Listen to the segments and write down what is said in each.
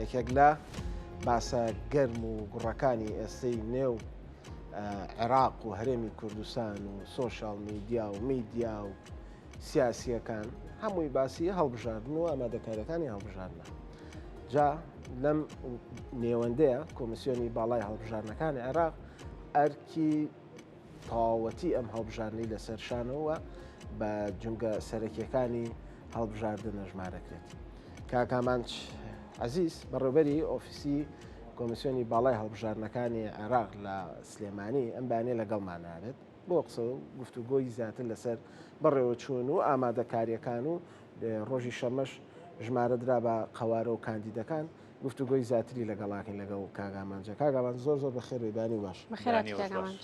یەکێک لە باسە گەرم و گوڕەکانی ئێستەی نێو عێراق و هەرێمی کوردستان و سۆشال میدیا و میدیا و سیاسیەکان هەمووی باسی هەڵبژاردن و ئامادەکاریەکانی هەڵبژاردنە. جا لەم نێوەندەیە کۆمسیۆنی باڵای هەڵبژاردنەکانی عێراق ئەرکی تەواوەتی ئەم هەڵبژاردنەی لەسەر شانەوە بە جونگە سەرەکیەکانی هەڵبژاردن ژمارەکرێت. کاکامانچ عزیز بەڕێوەبەری ئۆفیسی کۆمسیۆنی باڵای هەڵبژاردنەکانی عێراق لە سلێمانی ئەم بانێ لەگەڵمانابێت بۆ قسە و گفتوگۆی زیاتر لەسەر بەڕێوەچوون و ئامادەکاریەکان و ڕۆژی شەمەش ژمارەدرا بە قەوارە و کاندیدەکان گفتوگۆی زیاتری لەگەڵاکەین لەگەڵ کاگامانجە. کاگامان زۆر زۆر بەخێرێبانی باش.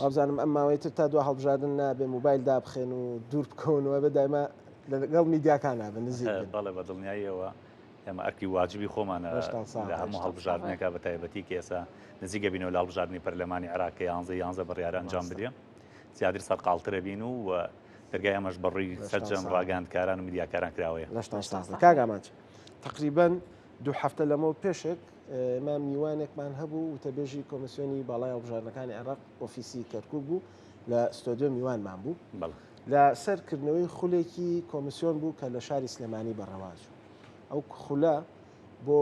ئابزانم ئەم ماوەیتر تا دو هەڵبژاردن نابێ موبایل دابخێن و دوور بکەونەوە بە دایما لەگەڵ میدیاکان نابن نزیک بەڵێ بە دڵنیاییەوە ئێمە ئەرکی واجبی خۆمانە لە هەموو هەڵبژاردنێکە بە تایبەتی کە ئێستا نزیکە بینەوە لە هەڵبژاردننی پەرلەمانی عێراق یانزە بڕیارە ئەنجام بدێ زیاتر سەرقاڵترە بین و دەرگای ئەمەش بەڕووی سەرجەم ڕاگەاندکاران و میدیاکاران کراوەیە. کاگامانچ تقریباً دوو هەفتە لەمەوە پێشێک ما میوانێکمان هەبوو وتەبێژی کۆمسیۆنی باڵای هەڵبژاردنەکانی عێراق ئۆفیسی کەرکووک بوو لە ستۆدیۆ میوانمان بوو لە سەرکردنەوەی خولێکی کۆمسیۆن بوو کە لە شاری سلێمانی بەڕەواز ئەو خولە بۆ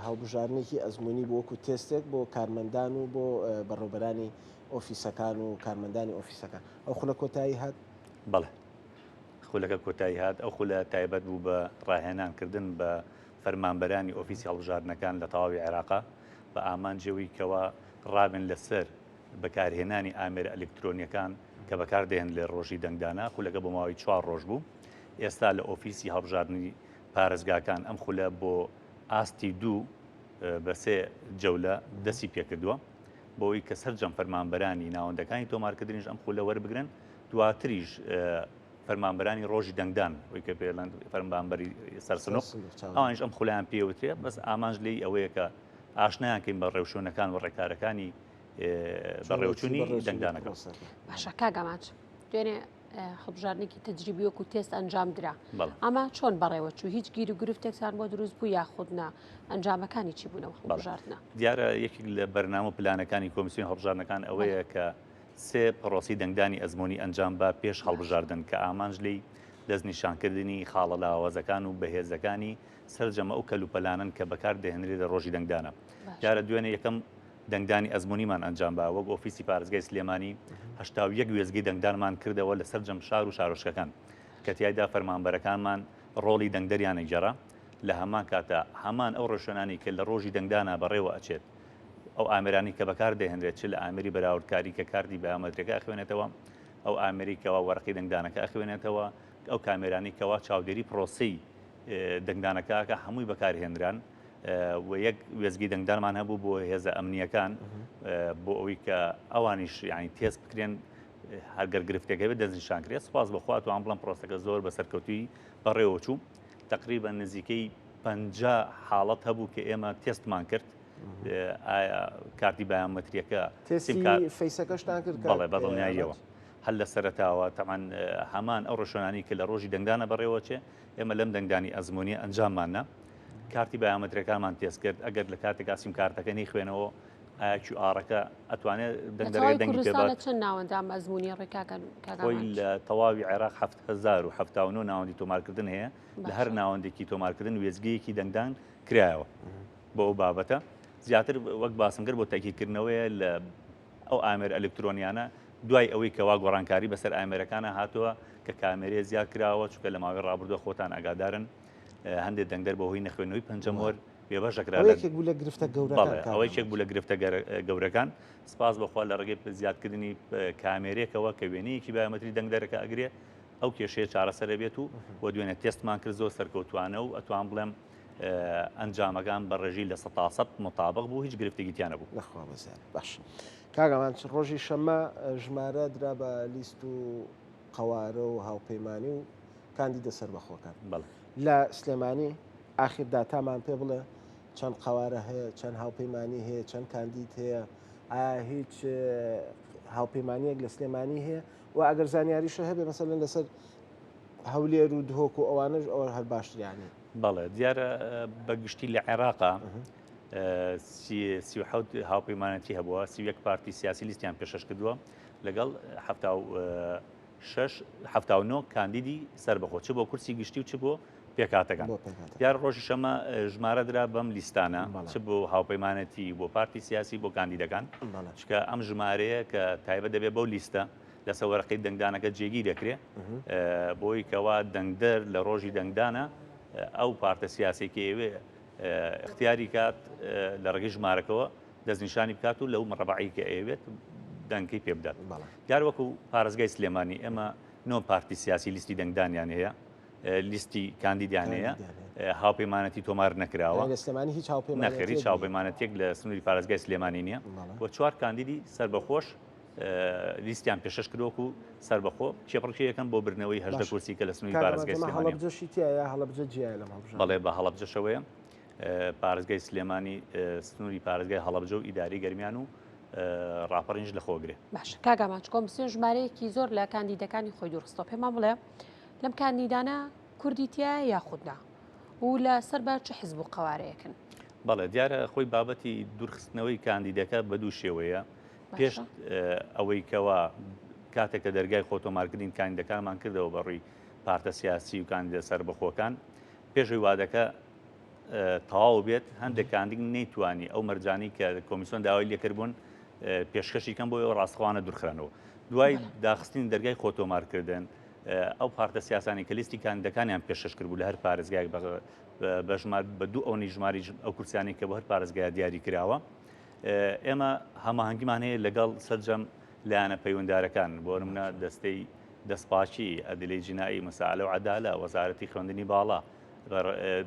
هەڵبژاردنێکی ئەزمموی بۆ وەکو تێستێک بۆ کارمەندان و بۆ بەڕێوەبەرانی ئۆفیسەکان و کارمەندانی ئۆفیسەکان ئەو خولە کۆتایی هات. بەڵێ خولەکە کۆتایی هات ئەو خولە تایبەت بوو بە ڕاهێنانکردن بە فەرمانبەرانی ئۆفیسی هەڵبژاردنەکان لە تەواوی عێراقا بە ئامانجەوەی کەوا ڕابن لەسەر بەکارهێنانی ئامێرە ئەلکترۆنیەکان کە بەکاردێن لێ ڕۆژی دەنگدانا خولەکە بۆ ماوەی 4 ڕۆژ بوو. ئێستا لە ئۆفیسی هەڵبژاردننی پارێزگاکان ئەم خولە بۆ ئاستی دوو بە سێ جەولە دەستی پێکردووە بۆەوەی کە سەرجەم فەرمانبەرانی ناوەندەکانی تۆمارکردنیش ئەم خولە وەربگرن دواتریش فەرمانبەرانی ڕۆژی دەنگدان وی کە پێڵەن فەرمانبەری سەرسنوق ئەوانش ئەم خولایان پێوترێ بەس ئامانج لێی ئەوەیە کە ئاشنایانکەین بە ڕێوشۆنەکان و ڕێکارەکانی بەڕێوچوونی دەنگدانەکە. باشە کاگامانچ دوێنێ هەڵبژاردنێکی تەجریبی وەکو تێست ئەنجام درا ئەمە چۆن بەڕێوەچوو هیچ گیر و گرفتێکتان بۆ دروست بوو یاخودنا ئەنجامەکانی چی بوونەوە هەڵبژاردنە؟ دیارە یەکێک لە بەرنامە و پلانەکانی کۆمسیۆن هەڵبژاردنەکان ئەوەیە کە سێ پرۆسی دەنگدانی ئەزمموی ئەنجام بە پێش هەڵبژاردن کە ئامانج لی دەستنیشانکردنی خاڵە لاوازەکان و بەهێزەکانی سەررجەمە ئەو کەلوپەلانن کە بەکار دەهێنرێت لە ڕۆژی دەنگدانە. دیارە دوێنێ یەکەم دەنگدانی ئەزممویمان ئەنجام بە وەک ئۆفیسی پارێزگای سلێمانی 81 وێزگی دەنگدانمان کردەوە لە سەررجەم شار و شارۆچکەکان کە تیایدا فەرمانبەرەکانمان ڕۆڵی دەنگدەریانە گەڕا لە هەمان کاتە هەمان ئەو ڕۆژێنانی کە لە ڕۆژی دەنگدانا بەڕێوە ئەچێت ئەو ئامێرانی کە بەکار دەهێنرێت چ لە ئامری بەراوردکاری کە کاردی بەیامەترەکە ئەخوێنێتەوە ئەو ئامریکەوە وەرەقی دەنگدانەکە ئەخوێنێتەوە ئەو کامێرانی کەوا چاودێری پرۆسی دەنگدانەکەکە هەمووی بەکارهێنران و یەک وێزگی دەنگدانمان هەبوو بۆ هێزە ئەمنیەکان بۆ ئەوەی کە ئەوانیش یعنی تێست بکرێن هەرگەر گرفتێکە بێت دەستنیشانکرێت سپاس بەخوات و ئەم بڵم پرۆسەکە زۆر بەسەرکەوتوی بەڕێوە چوو تقریبا نزیکەی 50 حاڵەت هەبوو کە ئێمە تێستمان کرد ئایا کارتی بەیانمەتریەکە فەیسەکەشتان کرد بەڵێ بەدڵنیاییەوە هەل لە سەرەتاوە تەمان هەمان ئەو ڕۆژێنانی کە لە ڕۆژی دەنگدانە بەڕێوە چێ ئێمە لەم دەنگدانی ئەزمموی ئەنجاممانە کارتی بەیامەترەکانمان تێست کرد ئەگەر لە کاتێک ئاسیم کارتەکە نەی خوێنەوە ئاکی ئارەکە ئەتوانێت دەنگدەرێت دەنگی پێبات چەند ناوەندام ئەزمموی ڕێکاکەن خۆی لە تەواوی عێراق 1970 ناوەندی تۆمارکردن هەیە لە هەر ناوەندێکی تۆمارکردن وێزگەیەکی دەنگدان کرایەوە بۆ ئەو بابەتە زیاتر وەک باسم کرد بۆ تاکیدکردنەوەیە لە ئەو ئامێر ئەلکترۆنیانە دوای ئەوەی کەوا گۆڕانکاری بەسەر ئامێرەکانە هاتووە کە کامێرەیە زیاد کراوە چونکە لە ماوەی ڕابردووە خۆتان ئاگادارن هەندێک دەنگدەر بەهۆی نەخوێنەوەی پەنجەم وەر بێبەشەکرا ئەوەیەک بوو لە گرفتە گەورەکان ئەوەی چێک بوو لە گرفتە گەورەکان سپاس بەخوا لە ڕێگەی زیادکردنی کامێرێکەوە کە وێنەیەکی بایۆمەتری دەنگدەرەکە ئەگرێ ئەو کێشەیە چارەسەرە بێت و بۆ دوێنێ تێستمان کرد زۆر سەرکەوتوانە و ئەتوان بڵێم ئەنجامەکان بە ڕێژی لە 100% مطابق بوو هیچ گرفتێکی تیانە بوو. لەخوا بەزار باش کاگەمان ڕۆژی شەمە ژمارە درا بە لیست و قەوارە و هاوپەیمانی و کاندیدە سەربەخۆکان لە سلێمانی ئاخر داتامان پێ بڵێ چەند قەوارە هەیە چەند هاوپەیمانی هەیە چەند کاندید هەیە ئایا هیچ هاوپەیمانیەک لە سلێمانی هەیە و ئەگەر زانیاریشە هەبێ مەسەلەن لەسەر هەولێر و دهۆک و ئەوانش ئەوە هەر باشتریانی بەڵێ دیارە بەگشتی لە عێراقا سیحوت هاوپەیمانەتی هەبووە 31 پارتی سیاسی لیستیان پێشەش کردووە لەگەڵ 79 کاندیدی سربەخۆ چ بۆ کورسی گشتی و چ بۆ پێکاتەکان دیار ڕۆژی شەمە ژمارە درا بەم لیستانە چ بۆ هاوپەیمانەتی بۆ پارتی سیاسی بۆ کاندیدەکان چکە ئەم ژمارەیە کە تایبەت دەبێت بەو لیستە لەسەر وەرەقەی دەنگدانەکە جێگی دەکرێت بۆی کەوا دەنگدەر لە ڕۆژی دەنگدانە ئەو پارتە سیاسێکی ئێوێ اختیاری کات لە ڕێگەی ژمارەکەەوە دەستنیشانی بکات و لەو مەڕەبعی کە ئەوێت دەنگی پێ بدات دیار وەکو پارێزگای سلێمانی ئێمە نۆ پارتی سیاسی لیستی دەنگدانیان هەیە لیستی کاندیدیان هەیە هاوپەیمانەتی تۆمار نەکراوە نەخێری هیچ هاوپەیمانەتێک لە سنووری پارێزگای سلێمانی نییە بۆ 4 کاندیدی سربەخۆش لیستیان پێشەش کردووەک و سربەخۆ کێپڕکی یەکەم بۆ برنەوەی هەژدە کورسی کە لە سنووری پارێزگای سلێمانی بەڵێ بە هەڵەبجەشەوەیە پارێزگای سلێمانی سنووری پارێزگای هەڵەبجە و ئیداری گەرمیان و ڕاپەڕینش لە خۆگرێ باش کاگاماچ کۆمیسیۆن ژمارەیەکی زۆر لە کاندیدەکانی خۆی دوورخستەوە پێمان بڵێ لەم کاندیدانە کوردیتیە یاخودنا و لە سەر بە چه حیزب و قەوارەیەکن بەڵێ دیارە خۆی بابەتی دوورخستنەوەی کاندیدەکە بە دوو شێوەیە پێش ئەوەی کەوا کاتێک کە دەرگای خۆتۆمارکردین کاندیدەکانمان کردەوە بەڕووی پارتە سیاسی و کاندیدە سەربەخۆکان پێشەوەی وادەکە تەواو بێت هەندێک کاندید نەیتوانی ئەو مەرجانی کە کۆمیسیۆن داوای لێکردبوون پێشکەشی کەم بۆ ڕاستەوانە دوورخرانەوە دوای داخستین دەرگای خۆتۆمارکردن ئەو پارتە سیاسانی کە لیستی کاندیدەکانیان پێشکەش کردبوو لە هەر پارێزگایەک بە دوو ئەوەی ژماری ئەو کورسیانی کە بۆ هەر پارێزگای دیاری کراوە ئێمە هەماهەنگیمان هەیە لەگەڵ سەرجەم لایەنە پەیوەنددارەکان بۆ نمونە دەستەی دەستپاچی ئەدلەی جینایی مەسائلە و عەدالە وەزارەتی خوێندنی باڵا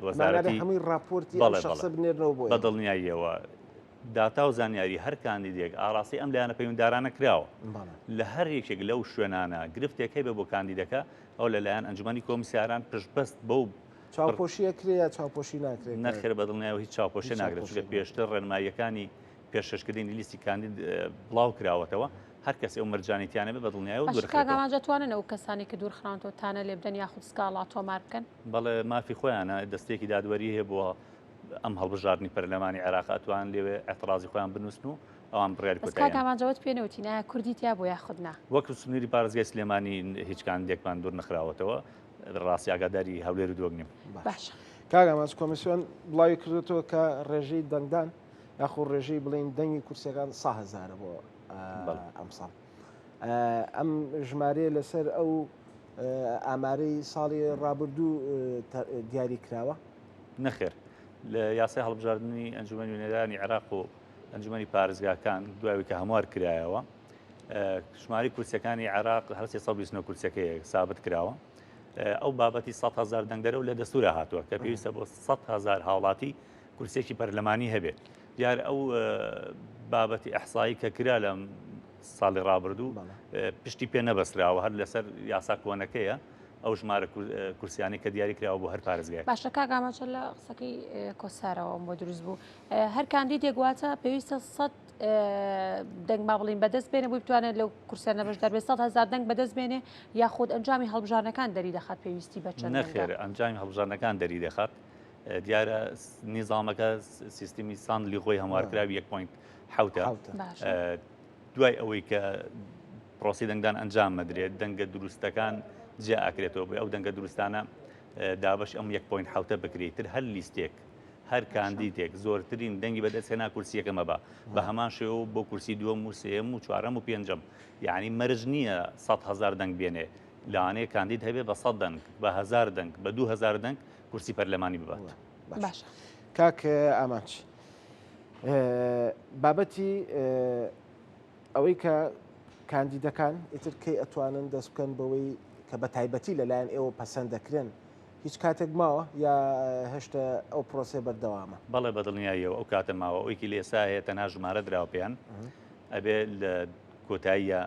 وەزارەتی بەدڵنیاییەوە داتا و زانیاری هەر کاندیدێک ئاڕاستی ئەم لایەنە پەیوەنددارانە کراوە لە هەر یەکێک لەو شوێنانە گرفتێک هەیە بۆ کاندیدەکە ئەو لەلایەن ئەنجومەنی کۆمیسیاران پشتبەست بەو چاوپۆشیە کرێ چاوپۆشی ناکرێت نەخێر بەدڵنیایەوە هیچ چاوپۆشی ناگرێت چکە پێشتر ڕێنماییەکانی پێشکەشکردنی لیستی کاندید بڵاو کراوەتەوە هەر کەس ئەو مەرجانیتیانە بێ بەدڵنیایەوە دوورخراماجەتوانن ئەو کەسانی کە دوورخراونەوەتانە لێ بدەن یاخود سکاڵا تۆمار بکەن بەڵێ مافی خۆیانە دەستێکی دادوەری هەیە بۆ ئەم هەڵبژاردننی پەرلەمانی عێراق ئەتوان لێوێ ئەترازی خۆیان بنووسن و ئەوان بڕیاری کۆتاییماجەوت پێنەوتی نایە کوردیتیا بۆ یاخودنا وەکو سنووری پارێزگای سلێمانی هیچ کاندیدێکمان دوور نەخراوەتەوە ڕاستی ئاگاداری هەولێر و دۆگنیم باش کاگاماچ کۆمیسیۆن بڵاوی کردوەوە کە ڕێژەی دەنگدان یاخود ڕێژەی بڵین دەنگی کورسەکان 100,000 بۆ ئەمساڵ ئەم ژمارەیە لەسەر ئەو ئامارەی ساڵی ڕابردوو دیاری کراوە نەخێر لە یاسای هەڵبژاردننی ئەنجومەنی نوێنەرانی عێراق و ئەنجومەنی پارێزگاکان دوایەوەی کە هەموار کرایەوە ژماری کورسەکانی عێراق هەر 329 کورسەکەی سابت کراوە ئەو بابەتی 100,000 دەنگدەرە و لە دەستورە هاتووە کە پێویستە بۆ 100,000 هاوڵاتی کورسێکی پەرلەمانی هەبێت دیار ئەو بابەتی ئەحسایی کە کرا لە ساڵی ڕابردوو پشتی پێ نەبەسراوە هەر لەسەر یاسا کۆنەکەیە ئەو ژمارە کورسیانی کە دیاری کراوە بۆ هەر پارێزگای باشە کاگاماچە لە قسەکەی کۆسارەوە بۆ دروست بوو هەر کاندیدێک واتە پێویستە 100 دەنگ با بڵین بەدەست بێنێ بۆی بتوانێت لەو کورسیانە بەشدار بێت 100,000 دەنگ بەدەست بێنێ یاخود ئەنجامی هەڵبژارنەکان دەری دەخات پێویستی بە چەند نەخێر ئەنجامی هەڵبژارنەکان دەری دەخات دیارە نیزامەکە سیستمی ساندلی خۆی هەموارکراوی 1.7 دوای ئەوەی کە پرۆسی دەنگدان ئەنجام مەدرێت دەنگە دروستەکان جیا ئاکرێتەوە بێ ئەو دەنگە دروستانە دابش ئەم 1.7 بکرێتتر هەر لیستێک هەر کاندیدێک زۆرترین دەنگی بەدەستهێنا کورسیەکەمە بە هەمان شێوە بۆ کورسی دووەم و سێەم و چوارەم و پێنجەم یعنی مەرج نییە 100,000 دەنگ بێنێ لەوانەیە کاندید هەبێ بە 100 دەنگ بە 1000 دەنگ بە 2000 دەنگ کورسی پەرلەمانی ببات کاک ئاماچ بابەتی ئەوەی کە کاندیدەکان ئیتر کەی ئەتوانن دەست بکەن بەوەی کە بە تایبەتی لەلایەن ئێوە پەسەند دەکرێن هیچ کاتێک ماوە یا هێشتا ئەو پرۆسێ بەردەوامە بەڵێ بەدڵنیاییەوە ئەو کاتە ماوە ئەوەیکی لێسا هەیە تەنها ژمارە دراوە پێیان ئەبێ لە کۆتاییە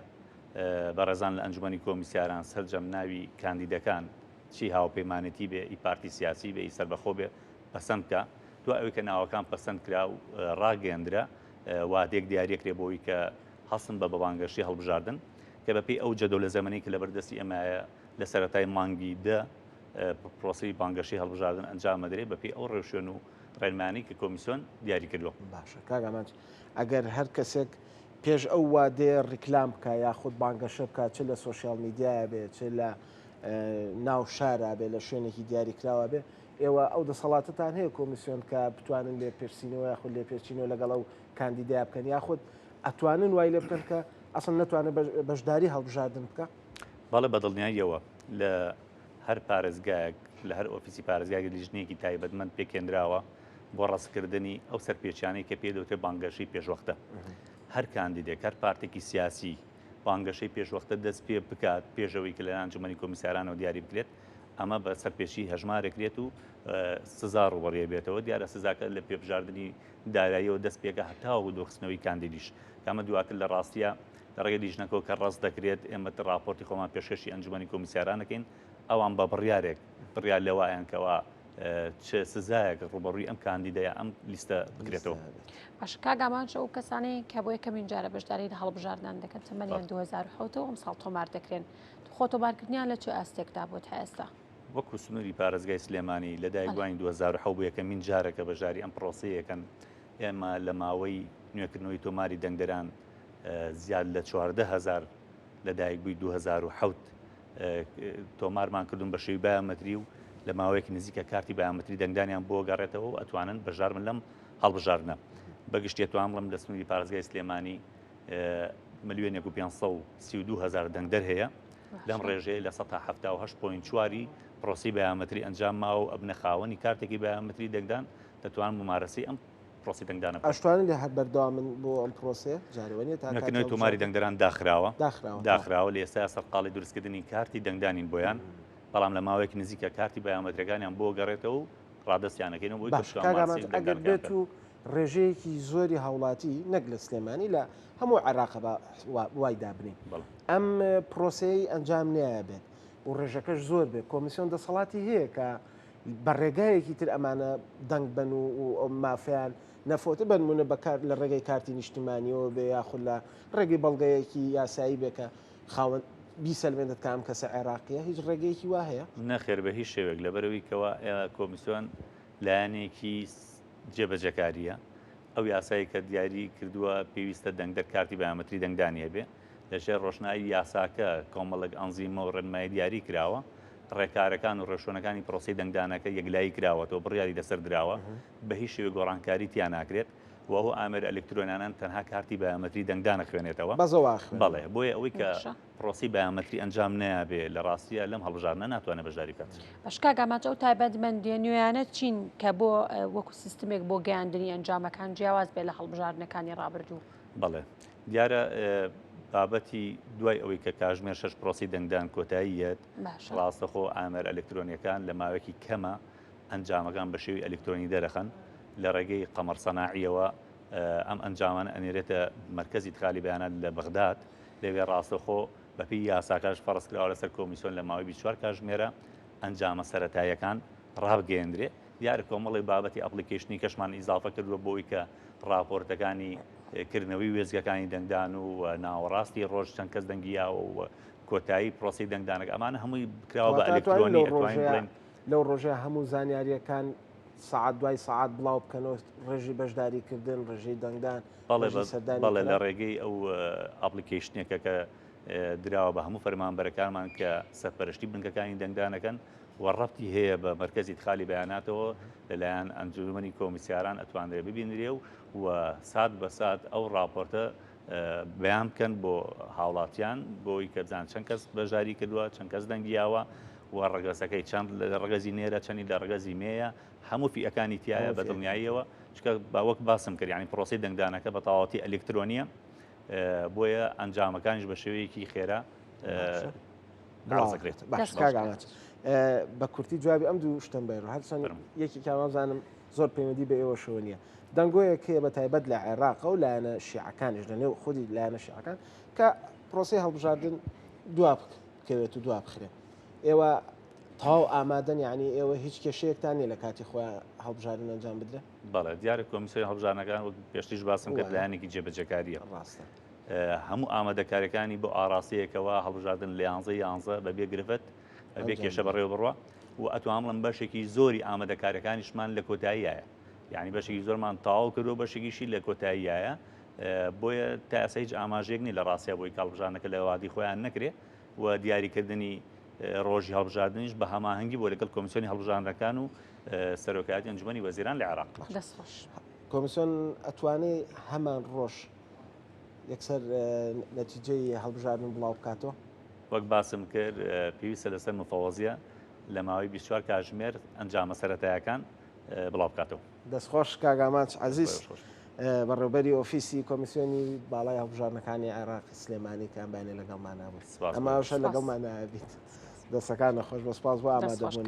بەڕێزان لە ئەنجومەنی کۆمیسیاران سەرجەم ناوی کاندیدەکان چی هاوپەیمانەتی بێ ئی پارتی سیاسی بێ ئی سەربەخۆ بێ پەسەند بکە دوای ئەوەی کە ناوەکان پەسەند کرا و ڕاگەیاندرا وادێک دیارەکرێ بۆی کە هەستن بە بەوانگەشتی هەڵبژاردن کە بەپێی ئەو جەدۆلە زەمەنی کە لە بەردەستی ئەمایە لە سەرەتای مانگی پرۆسی بانگەشی هەڵبژاردن ئەنجام مەدرێ بەپێی ئەو ڕێوشێن و ڕێنمانی کە کۆمیسیۆن دیاری کردووە. باشە کاگامانچ ئەگەر هەر کەسێک پێش ئەو وادێ ڕیکلام بکە یاخود بانگەشە بکات چ لە سوۆسیال میدیایە بێت چ لە ناو شارە بێ لە شوێنێکی دیاریکراوە بێ ئێوە ئەو دەسەڵاتتان هەیە کۆمیسیۆن کە بتوانن لێ پرسیینەوە یاخود لێ پێچینەوە لەگەڵ ئەو کاندیدای بکەن یاخود ئەتوانن وای لێ بکەن کە ئەسڵ نەتوانێت بەشداری هەڵبژاردن بکە؟ بەڵێ بەدڵنیاییەوە لە هەر پارێزگایەک لە هەر ئۆفیسی پارێزگایەک لیژنەیەکی تایبەتمەند پێکێنراوە بۆ ڕاستکردنی ئەو سەرپێچیانەی کە پێدەوتێ بانگەشەی پێشوەختە. هەر کاندیدێک هەر پارتێکی سیاسی بانگەشەی پێشوەختە دەست پێ بکات پێشەوەی کە لە ئەنجومەنی کۆمیسارانەوە دیاری بکرێت ئەمە بە سەرپێشی هەژمارێکرێت و سزا ڕوبەڕێ بێتەوە دیارە سزاکە لە پێبژاردننی داراییەوە دەست پێکە هەتاوە و دۆخستنەوەی کاندیدیش کامە دواتر لە ڕاستیە لە ڕێگە لیژنەکەەوە کە ڕاست دەکرێت ئێمە راپۆرتی خۆمان پێشکەشی ئەنجومەنی کۆمیسارانەکەین ئەوان بە بڕیارێک بڕیار لەوایەنکەوە چه سزایەک ڕوبەڕووی ئەم کاندیدەیە ئەم لیستە بکرێتەوە. باش کاگامانچە ئەو کەسانی کە بۆ یەکەمین جارە بەشداری لە هەڵبژاردان دەکەن تەمەنیان 2007ەوە ئەم ساڵ تۆمار دەکرێن خۆ تۆمارکردنیان لە چه ئاستێکدا بۆ تا ئێستا؟ وەکو سنووری پارێزگای سلێمانی لە دایکبووانی 2010 بۆ یەکەمین جارێکە بەژاری ئەم پرۆسەیەکەن ئێمە لە ماوەی نوێکردنەوەی تۆماری دەنگدەران زیاد لە 14,000 لە دایکبووی 2007 تۆمارمان کردوون بە شێوی بایۆمەتری و لە ماوەیەکی نزیکە کارتی بایۆمەتری دەنگدانیان بۆ گەڕێتەوە و ئەتوانن بەژارن لەم هەڵبژاردنە. بەگشتێتوان بڵم لە سنووری پارێزگای سلێمانی 1,532,000 دەنگدەر هەیە لەم ڕێژەیە لە 178.4 پرۆسی بایۆمەتری ئەنجام ماوە و ئەبنە خاوەنی کارتێکی بایۆمەتری دەنگدان دەتوان ممارەسەی ئەم پرۆسی دەنگدانە ئەشتوانن لە هەر بەردەوامن بۆ ئەم پرۆسێ جارێوەنیە نەکردنەوەی تۆماری دەنگدەران داخراوە لە ئێستا سەرقاڵی دروستکردنی کارتی دەنگدانین بۆیان بەڵام لە ماوەیەکی نزیکە کارتی بایۆمەتریەکانیان بۆ گەڕێتەوە و ڕادەستیانەکەینەوە بۆی ئەگەر بێت و ڕێژەیەکی زۆری هاوڵاتی نەک لە سلێمانی لە هەموو عێراقە وای دابنین ئەم پرۆسەی ئەنجام نایە بێت و ڕێژەکەش زۆر بێت کۆمیسیۆن دەسەڵاتی هەیە کە بە ڕێگایەکی تر ئەمانە دەنگ بن و مافیان نەفۆتە بنمونە بەکار لە ڕێگەی کارتی نیشتیمانیەوە بێ یاخود لە ڕێگەی بەڵگەیەکی یاسایی بێکە خاوەن بیسەلمێنێت کام کەسە عێراقیە هیچ ڕێگەیەکی وا هەیە نەخێر بە هیچ شێوێک لەبەرەوەی کەەوە کۆمیسیۆن لایەنێکی جێبەجەکاریە ئەو یاسایی کە دیاری کردووە پێویستە دەنگدەر کارتی بایۆمەتری دەنگدانیە بێ لەژێر ڕۆژنایی یاساکە کۆمەڵک ئەنزیمە و ڕێنمایی دیاری کراوە ڕێکارەکان و ڕێشۆنەکانی پرۆسی دەنگدانەکە یەکلایی کراوەتەوە بڕیاری لەسەر دراوە بە هیچ شێوە گۆڕانکاری تیان ناکرێت و ئەو ئامێر ئەلکترۆنیانان تەنها کارتی بایۆمەتری دەنگدانە خوێنێتەوە بەڵێ بۆیە ئەوەی کە پرۆسی بایۆمەتری ئەنجام نایابێ لە ڕاستیە لەم هەڵبژاردنە ناتوانێت بەشداری بکات. بەشکا گاماچە ئەو تایبەتمەندیە نوێیانە چین کە بۆ وەکو سیستمێک بۆ گەیاندنی ئەنجامەکان جیاواز بێت لە هەڵبژاردنەکانی ڕابردوو. بەڵێ دیارە بابەتی دوای ئەوەی کە کاژمێر 6 پرۆسی دەنگدان کۆتاییەت ڕاستەخۆ ئامێر ئەلکترۆنیەکان لە ماوەیەکی کەمە ئەنجامەکان بە شێوی ئەلکترۆنی دەرەخەن لە ڕێگەی قەمەرسەناعیەوە ئەم ئەنجامانە ئەنێرێتە مرکزی تخالی بەیانات لە بەغداد لەوێ ڕاستەخۆ بەپی یاساکاش فەرزکراوە لەسەر کۆمیسیۆن لە ماوەی 24 کاژمێرە ئەنجامە سەرەتاییەکان ڕابگەیەندرێ دیارە کۆمەڵی بابەتی ئەپلیکیشنی کەشمان ئیزافە کردووە بۆی کە راپۆرتەکانی کردنەوەی وێزگەکانی دەنگدان و ناوەڕاستی ڕۆژ چەند کەس دەنگیاوە و کۆتایی پرۆسی دەنگدانەکە ئەمانە هەمووی کراوە بە ئەلکترۆنی لەو ڕۆژێ هەموو زانیاریەکان سعات دوای سعات بڵاو بکەنەوە ڕێژی بەشداریکردن ڕێژەی دەنگدان بەڵێ لە ڕێگەی ئەو ئەپلیکیشنێکە کە دراوە بە هەموو فەرمانبەرەکانمان کە سەرپەرشتی بنکەکانی دەنگدانەکەن وەڕەتی هەیە بە مرکزی تخالی بەیاناتەوە لەلایەن ئەنجومەنی کۆمیسیاران ئەتوانرێ ببینرێ و سات بە سات ئەو راپۆرتە بەیان بکەن بۆ هاوڵاتیان بۆی کە بزان چەند کەس بەژاری کردووە چەند کەس دەنگیاوە و ڕگەسەکەی چەند لە ڕگەزی نێرە چەندی لە ڕگەزی مێیە هەموو فیەکانی تایە بە دڵنیاییەوە چکە باوەک باسم کرد ینی پرۆسی دەنگدانەکە بە تەواوەتی ئەلکترۆنیە بۆیە ئەنجامەکانیش بە شێوەیەکی خێرا ڕازەکرێت. بە کورتی جوابی ئەم دوو شتم بێڕ هەرچەند یەکی کامازانم زۆر پەیوەندی بە ئێوە شەوە نییە دەنگۆیەک هەیە بە تایبەت لە عێراق و لایەنە شیعەکانیش لەنێو خودی لایەنە شیعەکان کە پرۆسی هەڵبژاردن دوا بکەوێت و دوا بخرێت ئێوە تاو ئامادەن یعنی ئێوە هیچ کێشەیەکتان نیە لە کاتی خۆیان هەڵبژاردن ئەنجام بدرێت؟ بەڵێ دیارە کۆمیسیۆن هەڵبژاردنەکان پێشتیش باسم کرد لایەنێکی جێبەجەکاریە ڕاستە هەموو ئامادەکاریەکانی بۆ ئاراستەیەکەوە هەڵبژاردن لە 11 بەبێ گرفت بەبێ کێشە بەڕێوە بڕوە و ئەتوانم بڵم بەشێکی زۆری ئامادەکاریەکانیشمان لە کۆتاییایە، یعنی بەشێکی زۆرمان تەواو کردو بەشێکیشی لە کۆتاییایە. بۆیە تا ئێستا هیچ ئاماژەیەک نیە لە ڕاستیە بۆی هەڵبژاردنەکە لە وادی خۆیان نەکرێ و دیاریکردنی ڕۆژی هەڵبژاردننیش بە هەماهەنگی بۆ لەگەڵ کۆمیسیۆنی هەڵبژاردنەکان و سەرۆکایەتی ئەنجومەنی وەزیران لە عێراق. دەستخۆش. کۆمیسیۆن ئەتوانێت هەمان ڕۆژ یەکسەر نەتیجەی هەڵبژاردن بڵاو بکاتەوە؟ وەک باسم کرد پێویستە لەسەر مفەوەزیە لە ماوەی 24 کاتژمێر ئەنجامە سەرەتایەکان بڵاو بکاتەوە. دەستخۆش کاگاماچ عەزیز بەڕێوەبەری ئۆفیسی کۆمیسیۆنی باڵای هەڵبژاردنەکانی عێراقی سلێمانی کامبانێ لەگەڵمان نابێت ئەماشە لەگەڵمان نابێت دەستەکان نەخۆش بە سپاس بۆ ئامادەبوون.